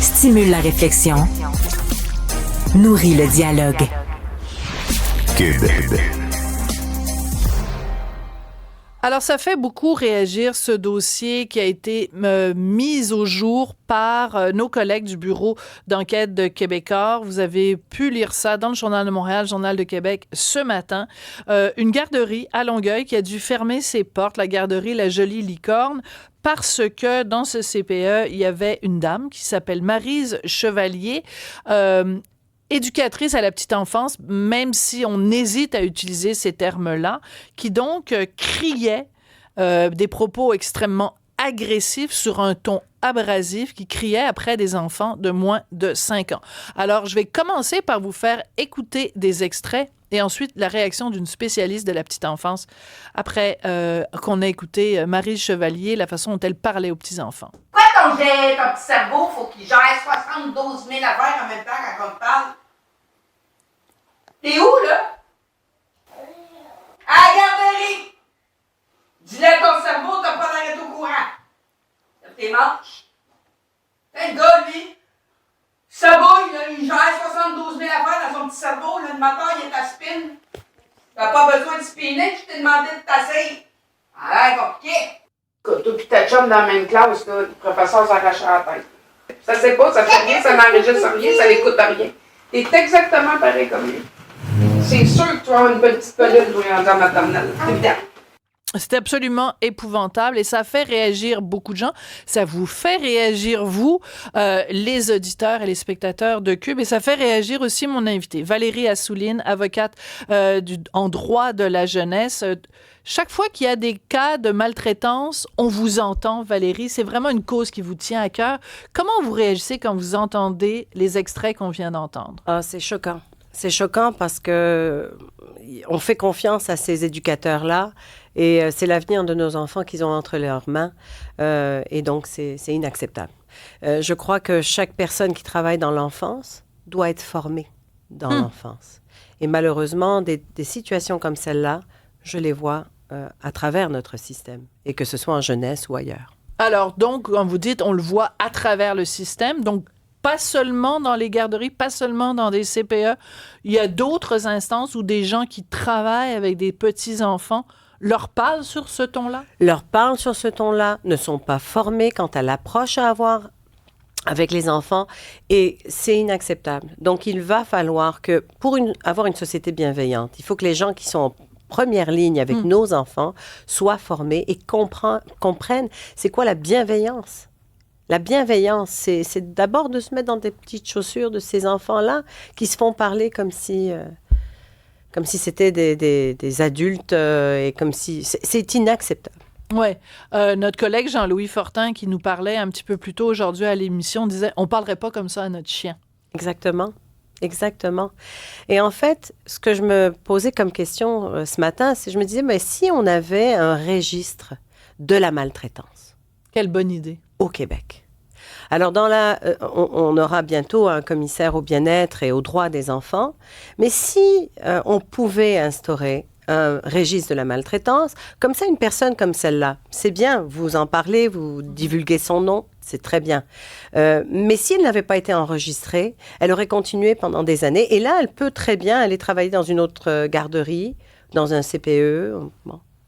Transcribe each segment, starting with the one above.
stimule la réflexion, nourrit le dialogue. Cube. Alors, ça fait beaucoup réagir ce dossier qui a été mis au jour par nos collègues du bureau d'enquête de Québecor. Vous avez pu lire ça dans le Journal de Montréal, Journal de Québec ce matin. Une garderie à Longueuil qui a dû fermer ses portes, la garderie La Jolie Licorne, parce que dans ce CPE, il y avait une dame qui s'appelle Maryse Chevalier, éducatrice à la petite enfance, même si on hésite à utiliser ces termes-là, qui donc criait des propos extrêmement agressifs sur un ton abrasif, qui criait après des enfants de moins de 5 ans. Alors, je vais commencer par vous faire écouter des extraits et ensuite la réaction d'une spécialiste de la petite enfance après qu'on a écouté Maryse Chevalier, la façon dont elle parlait aux petits-enfants. Quoi ton petit cerveau, faut qu'il gère 72 000 affaires en même temps quand on te parle? T'es où, là? À la garderie! Dis-le à ton cerveau, t'as pas d'arrêt au courant. Lève tes manches. T'es le gars, lui. Ça bouille, là, il gère 72 000 affaires dans son petit cerveau, là, le moteur, il est à spin. T'as pas besoin de spinner, je t'ai demandé de t'asseoir. Ah, compliqué. Toi pis ta chum dans la même classe, là, le professeur s'arrache la tête. Ça sait pas, ça fait rien, ça n'enregistre rien, ça l'écoute rien. T'es exactement pareil comme lui. C'est sûr que tu vas avoir une petite pelule pour y rentrer en maternelle. Évidemment. C'est absolument épouvantable et ça fait réagir beaucoup de gens. Ça vous fait réagir, vous, les auditeurs et les spectateurs de Cube. Et ça fait réagir aussi mon invité, Valérie Assouline, avocate en droit de la jeunesse. Chaque fois qu'il y a des cas de maltraitance, on vous entend, Valérie. C'est vraiment une cause qui vous tient à cœur. Comment vous réagissez quand vous entendez les extraits qu'on vient d'entendre? Ah, c'est choquant. C'est choquant parce que on fait confiance à ces éducateurs-là et c'est l'avenir de nos enfants qu'ils ont entre leurs mains et donc c'est inacceptable. Je crois que chaque personne qui travaille dans l'enfance doit être formée dans l'enfance. Et malheureusement, des situations comme celle-là, je les vois à travers notre système, et que ce soit en jeunesse ou ailleurs. Alors, donc, comme vous dites, on le voit à travers le système, donc pas seulement dans les garderies, pas seulement dans des CPE. Il y a d'autres instances où des gens qui travaillent avec des petits-enfants leur parlent sur ce ton-là? Leur parlent sur ce ton-là, ne sont pas formés quant à l'approche à avoir avec les enfants, et c'est inacceptable. Donc, il va falloir que, pour avoir une société bienveillante, il faut que les gens qui sont en première ligne avec nos enfants soient formés et comprennent c'est quoi la bienveillance. La bienveillance, c'est d'abord de se mettre dans des petites chaussures de ces enfants-là qui se font parler comme si c'était des adultes et comme si... C'est inacceptable. Oui. Notre collègue Jean-Louis Fortin, qui nous parlait un petit peu plus tôt aujourd'hui à l'émission, disait « On ne parlerait pas comme ça à notre chien ». Exactement. Exactement. Et en fait, ce que je me posais comme question ce matin, c'est je me disais, mais si on avait un registre de la maltraitance. Quelle bonne idée. Au Québec. Alors, on aura bientôt un commissaire au bien-être et aux droits des enfants, mais si on pouvait instaurer un registre de la maltraitance, comme ça, une personne comme celle-là, c'est bien, vous en parlez, vous divulguez son nom, c'est très bien. Mais si elle n'avait pas été enregistrée, elle aurait continué pendant des années, et là, elle peut très bien aller travailler dans une autre garderie, dans un CPE,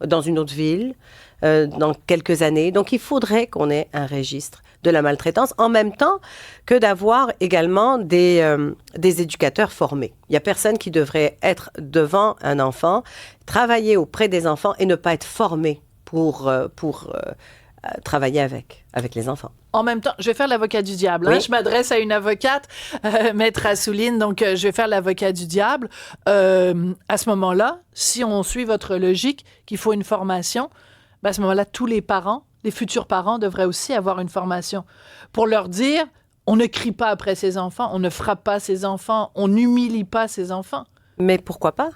dans une autre ville, dans quelques années. Donc, il faudrait qu'on ait un registre de la maltraitance, en même temps que d'avoir également des éducateurs formés. Il n'y a personne qui devrait être devant un enfant, travailler auprès des enfants et ne pas être formé pour travailler avec les enfants. En même temps, je vais faire l'avocat du diable. Hein? Oui. Je m'adresse à une avocate, Maître Assouline, donc je vais faire l'avocat du diable. À ce moment-là, si on suit votre logique, qu'il faut une formation, ben à ce moment-là, tous les parents, les futurs parents devraient aussi avoir une formation pour leur dire, on ne crie pas après ses enfants, on ne frappe pas ses enfants, on n'humilie pas ses enfants. Mais pourquoi pas?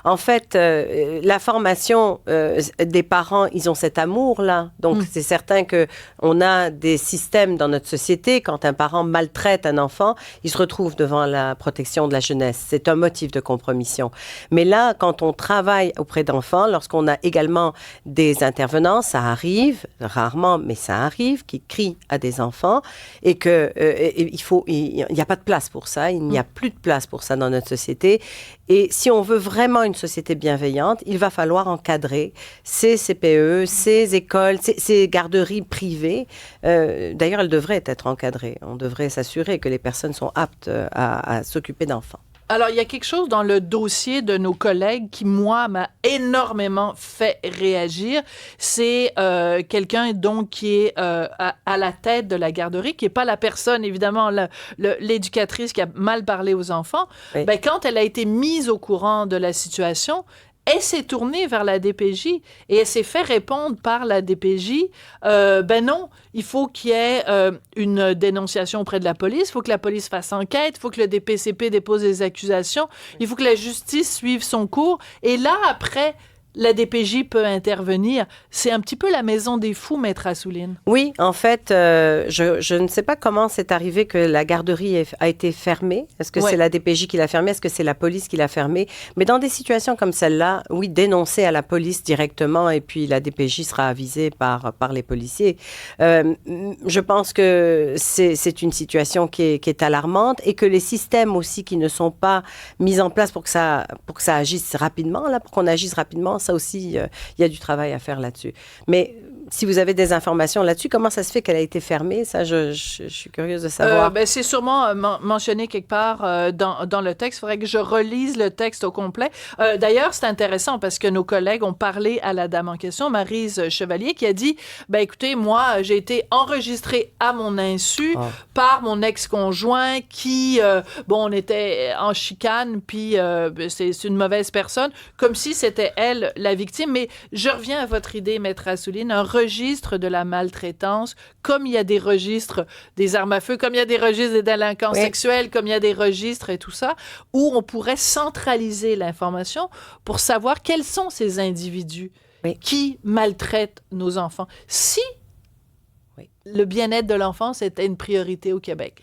En fait, la formation des parents, ils ont cet amour-là. Donc, c'est certain qu'on a des systèmes dans notre société. Quand un parent maltraite un enfant, il se retrouve devant la protection de la jeunesse. C'est un motif de compromission. Mais là, quand on travaille auprès d'enfants, lorsqu'on a également des intervenants, ça arrive, rarement, mais ça arrive, qui crient à des enfants et il n'y a pas de place pour ça. Il n'y a plus de place pour ça dans notre société. Et si on veut vraiment une société bienveillante, il va falloir encadrer ces CPE, ces écoles, ces garderies privées. D'ailleurs, elles devraient être encadrées. On devrait s'assurer que les personnes sont aptes à s'occuper d'enfants. Alors, il y a quelque chose dans le dossier de nos collègues qui, moi, m'a énormément fait réagir. C'est quelqu'un, donc, qui est à la tête de la garderie, qui n'est pas la personne, évidemment, l'éducatrice qui a mal parlé aux enfants. Oui. Ben, quand elle a été mise au courant de la situation, elle s'est tournée vers la DPJ et elle s'est fait répondre par la DPJ, ben non, il faut qu'il y ait une dénonciation auprès de la police, il faut que la police fasse enquête, il faut que le DPCP dépose des accusations, il faut que la justice suive son cours. Et là, après, la DPJ peut intervenir. C'est un petit peu la maison des fous, Maître Assouline. Oui, en fait, je ne sais pas comment c'est arrivé que la garderie a été fermée. Est-ce que c'est la DPJ qui l'a fermée? Est-ce que c'est la police qui l'a fermée? Mais dans des situations comme celle-là, oui, dénoncer à la police directement et puis la DPJ sera avisée par les policiers. Je pense que c'est une situation qui est alarmante et que les systèmes aussi qui ne sont pas mis en place pour que ça agisse rapidement, là, pour qu'on agisse rapidement, ça aussi, il y a du travail à faire là-dessus. Mais si vous avez des informations là-dessus, comment ça se fait qu'elle a été fermée? Ça, je suis curieuse de savoir. Ben, c'est sûrement mentionné quelque part dans le texte. Il faudrait que je relise le texte au complet. D'ailleurs, c'est intéressant parce que nos collègues ont parlé à la dame en question, Maryse Chevalier, qui a dit, ben écoutez, moi, j'ai été enregistrée à mon insu par mon ex-conjoint qui, on était en chicane, puis c'est une mauvaise personne, comme si c'était elle la victime. Mais je reviens à votre idée, Maître Assouline, un registre de la maltraitance, comme il y a des registres des armes à feu, comme il y a des registres des délinquants sexuels, comme il y a des registres et tout ça, où on pourrait centraliser l'information pour savoir quels sont ces individus qui maltraitent nos enfants. Si le bien-être de l'enfance était une priorité au Québec,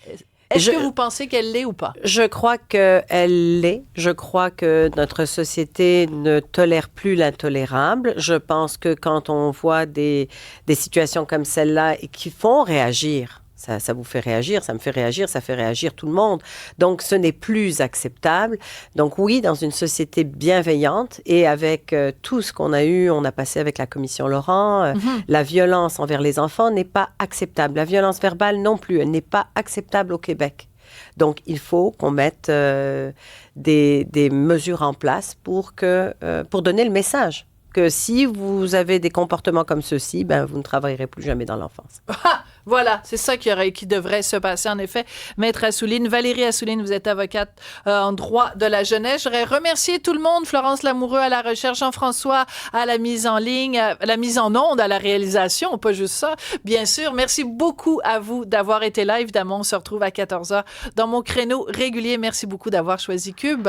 est-ce que vous pensez qu'elle l'est ou pas? Je crois qu'elle l'est. Je crois que notre société ne tolère plus l'intolérable. Je pense que quand on voit des situations comme celle-là et qui font réagir, ça vous fait réagir, ça me fait réagir, ça fait réagir tout le monde. Donc, ce n'est plus acceptable. Donc, oui, dans une société bienveillante et avec tout ce qu'on a eu, on a passé avec la commission Laurent, la violence envers les enfants n'est pas acceptable. La violence verbale non plus, elle n'est pas acceptable au Québec. Donc, il faut qu'on mette des mesures en place pour donner le message que si vous avez des comportements comme ceux-ci, ben, vous ne travaillerez plus jamais dans l'enfance. Voilà, c'est ça qui devrait se passer, en effet. Maître Assouline, Valérie Assouline, vous êtes avocate en droit de la jeunesse. J'aurais remercié tout le monde, Florence Lamoureux à la recherche, Jean-François à la mise en ligne, à la mise en onde, à la réalisation, pas juste ça, bien sûr. Merci beaucoup à vous d'avoir été là. Évidemment, on se retrouve à 14h dans mon créneau régulier. Merci beaucoup d'avoir choisi Cube.